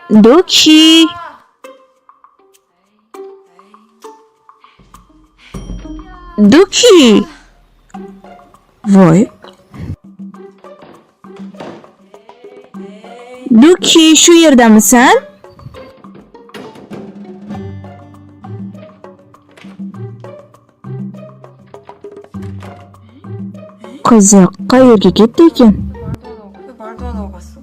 Duki. Duki. Voy. Duki, shu yerdamisan? Qiziq, qayerga ketdi ekan? 말도 안 하고 갔어?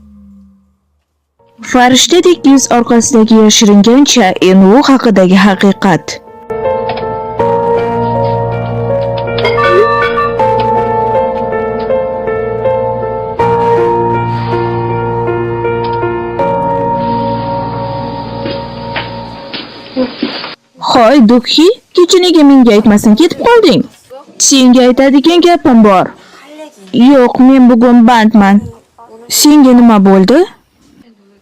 Farishtadek yuz orqasidagi yashiringancha u haqidagi haqiqat. Hoy Duki, kecha nega menga aytmasdan ketib qolding? Senga aytadigan gapim bor. Yo'q, men bugun bandman. Senga nima bo'ldi?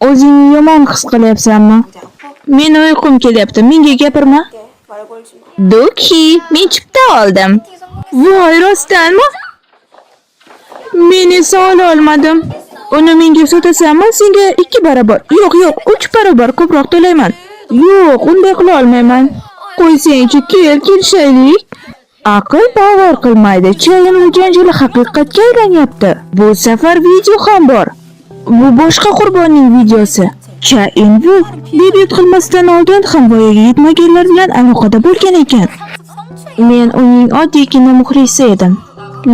O'zingni yomon his qilyapsanmi? Meni uyqum kelyapti, menga gapirma. 말 걸지 마. Duki, men chipta oldim. Voy, rostdanmi? Men esa ola olmadim. Uni menga sotasanmi? Senga 2 barobar. Yo'q, 3 barobar ko'proq to'layman. Yo'q, unday qila olmayman. Qo'ysangchi, kelishaylik. Aql bavar qilmaydi. Chayin u janjali haqiqatga aylanyapti. Bu safar video ham bor. Bu boshqa qurbonning videosi. Chayin bu debyut qilmasdan oldin ham voyaga yetmaganlar bilan aloqada bo'lgan ekan. Men uning oddiygina muxlisi edim.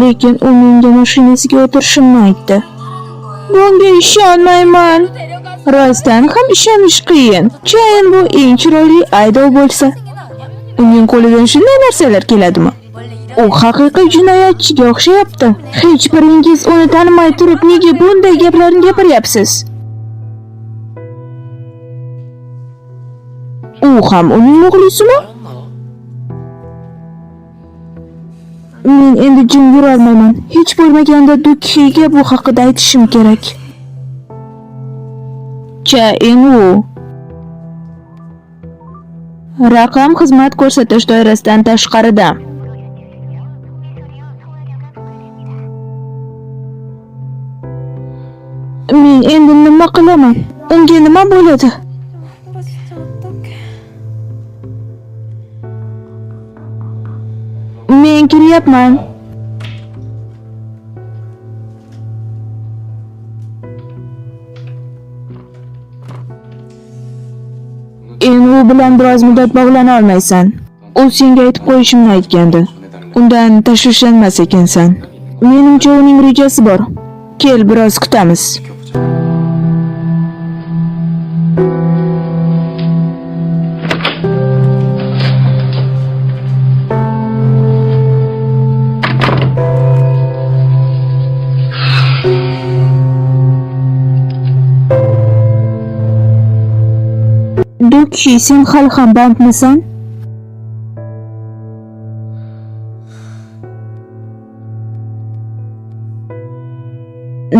Lekin u menga mashinasiga o'tirishimni aytdi. Bunga ishonmayman. Rostdan ham ishonish qiyin. Chayin bu eng chiroyli aydov bo'lsa, uning qo'lidan shunday narsalar keladimi? U haqiqiy jinoyatchiga o'xshayapti. Hech biringiz uni tanimay turib nega bunday gaplarni gapiryapsiz? U ham uning muxlisimi? Men endi jim yura olmayman. Hech bo'lmaganda Dukiga bu haqida aytishim kerak. Chainu. Raqam xizmat ko'rsatish doirasidan tashqarida. Men endi nima qilaman? Unga nima bo'ladi? 나 진짜 어떡해. Men kiryapman. Endi u bilan biroz muddat bog'lana olmaysan. U senga aytib qo'yishimni aytgandi. Undan tashvishlanmas ekansan. Menimcha uning rejasi bor. Kel, biroz kutamiz. Duki, sen hali ham bandmisan?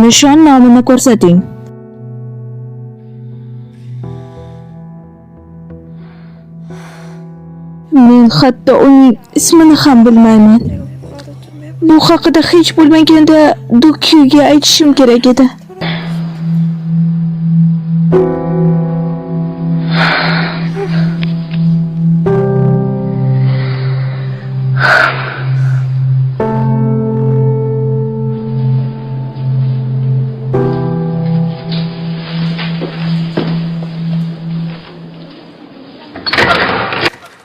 Nishonnomini ko'rsating. Men hatto uning ismini ham bilmayman. Bu haqida hech bo'lmaganda Dukiga aytishim kerak edi.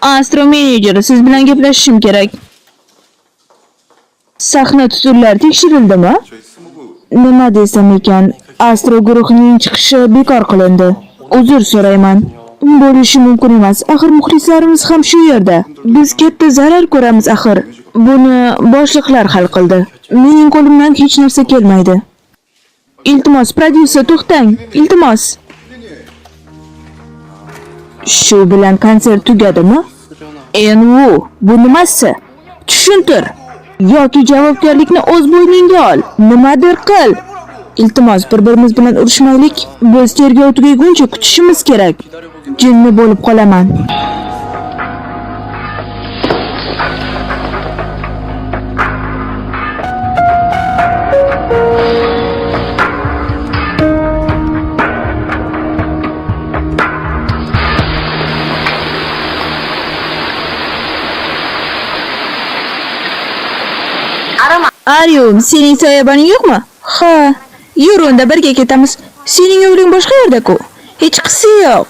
Astro menejeri, siz bilan gaplashishim kerak. Sahna tuturlari tekshirildimi? Nima desam ekan, Astro guruhining chiqishi bekor qilindi. Uzr so'rayman. Bo'lishi mumkin emas. Axir muxlislarimiz ham shu yerda. Biz katta zarar ko'ramiz axir. Buni boshliqlar hal qildi. Mening qo'limdan hech narsa kelmaydi. Iltimos, prodyuser, to'xtang. Iltimos. Shu bilan konsert tugadimi? Endi bu nimasi? Tushuntir. Yoki javobgarlikni o'z bo'yningga ol. Nimadir qil. Iltimos, bir-birimiz bilan urushmaylik. Biz tergov tugaguncha kutishimiz kerak. Jinni bo'lib qolaman. Aryum, sening soyaboning yo'qmi? Ha, yur unda birga ketamiz. Sening yo'ling boshqa yerda-ku. Hech qisi yo'q.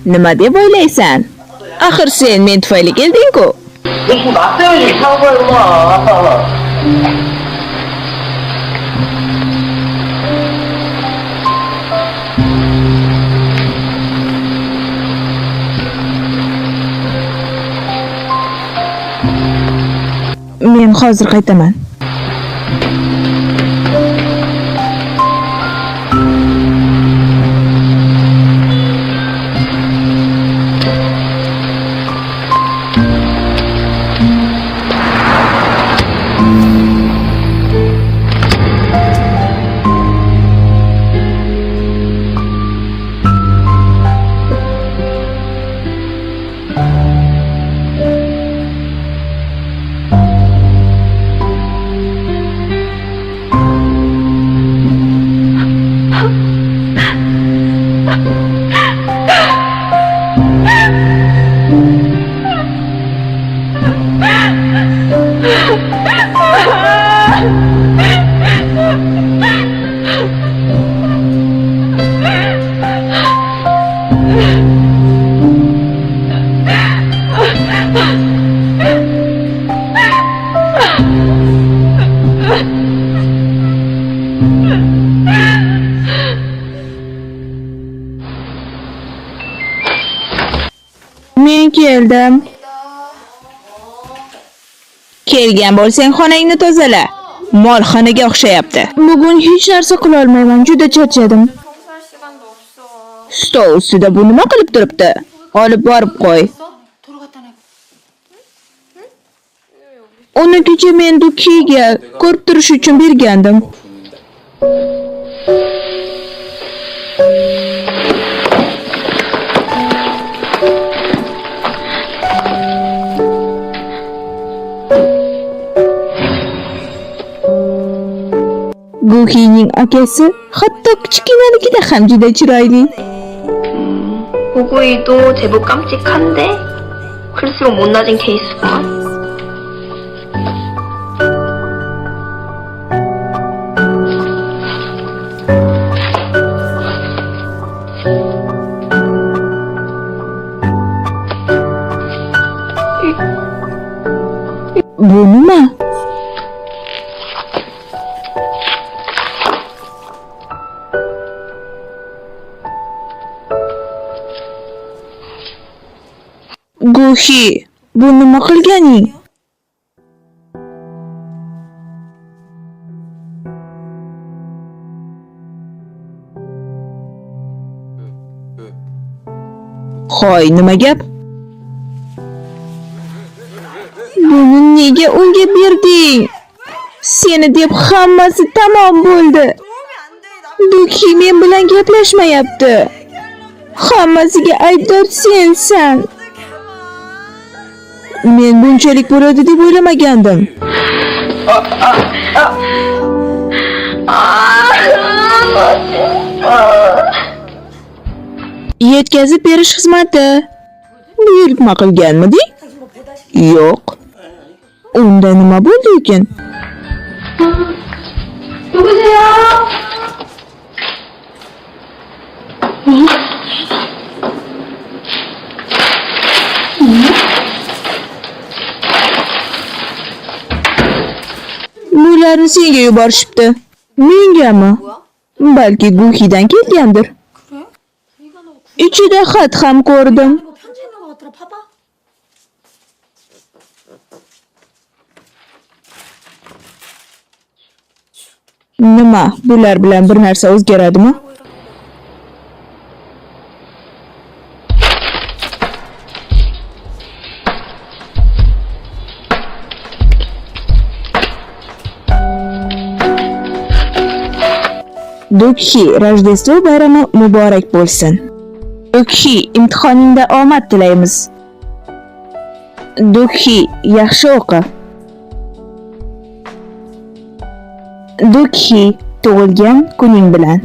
Nima deb o'ylaysan? Axir sen men tufayli kelding-ku. 너 지금 나 때문에 이상한 거야, 임마. Men hozir qaytaman. Men keldim. Kelgan bo'lsang xonangni tozala. Molxonaga o'xshayapti. Bugun hech narsa qila olmayman, juda charchadim. 청소할 시간도 없어. Stol ustida bu nima qilib turibdi? Olib borib qo'y. 도로 갖다 내. Uni kecha men Dukiga ko'rib turish uchun bergandim. Guhining akasi hatto kichkinaligida ham juda chiroyli. 고구이도 제법 깜찍한데 클수록 못나진 케이스구만. Bu nima? Guhi, bu nima qilganing? Hoy, nima gap? Buni nega unga berding? Seni deb hammasi tamom bo'ldi. Duki men bilan gaplashmayapti. Hammasiga aybdor sensan. Men bunchalik bo'ladi deb o'ylamagandim. Yetkazib berish xizmati. Buyurtma qilganmiding? Yo'q. Unda nima bo'ldi ekan? 누구세요? Bularni senga yuborishibdi. Mengami? Balki Guhidan kelgandir. Ichida xat ham ko'rdim. 편지 있는 거 같더라. 봐봐. Nima? Bular bilan bir narsa o'zgaradimi? Dukhi, Rojdestvo bayrami muborak bo'lsin. Dukhi, imtihoningda omad tilaymiz. Dukhi, yaxshi o'qi. Dukhi, tug'ilgan kuning bilan.